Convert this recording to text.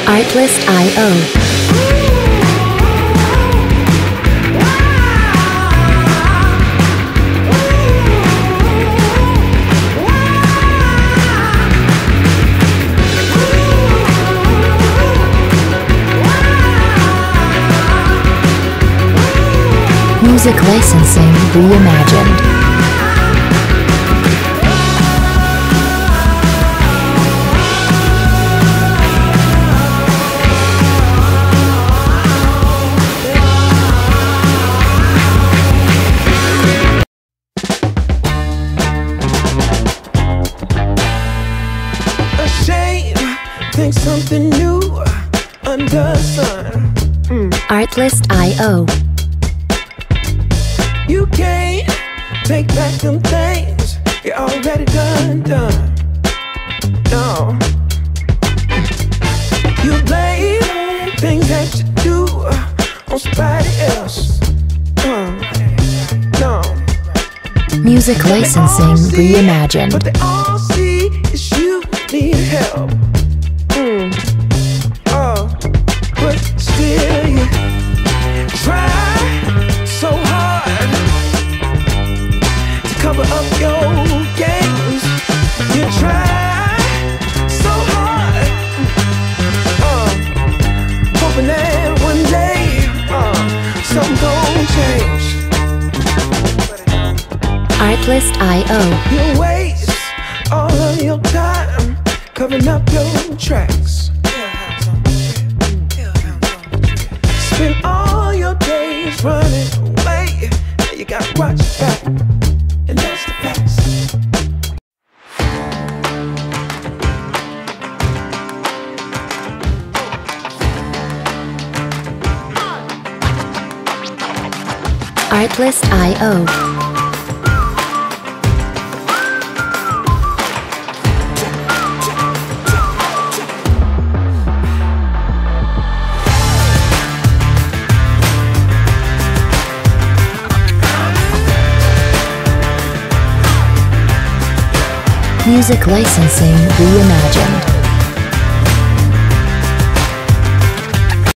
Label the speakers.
Speaker 1: Artlist.io. Music licensing reimagined.
Speaker 2: Think something new under the sun.
Speaker 1: Artlist.io.
Speaker 2: You can't take back them things you already done. No. You blame things that you do on somebody else. No.
Speaker 1: Music licensing reimagined.
Speaker 2: But they all see is you need help. But still you try so hard to cover up your games. You try so hard, hoping that one day something gon' change.
Speaker 1: Artlist.io.
Speaker 2: You waste all of your time covering up your tracks. Spend all your days running away. You gotta watch back, and that's the facts.
Speaker 1: Artlist.io. Music licensing reimagined.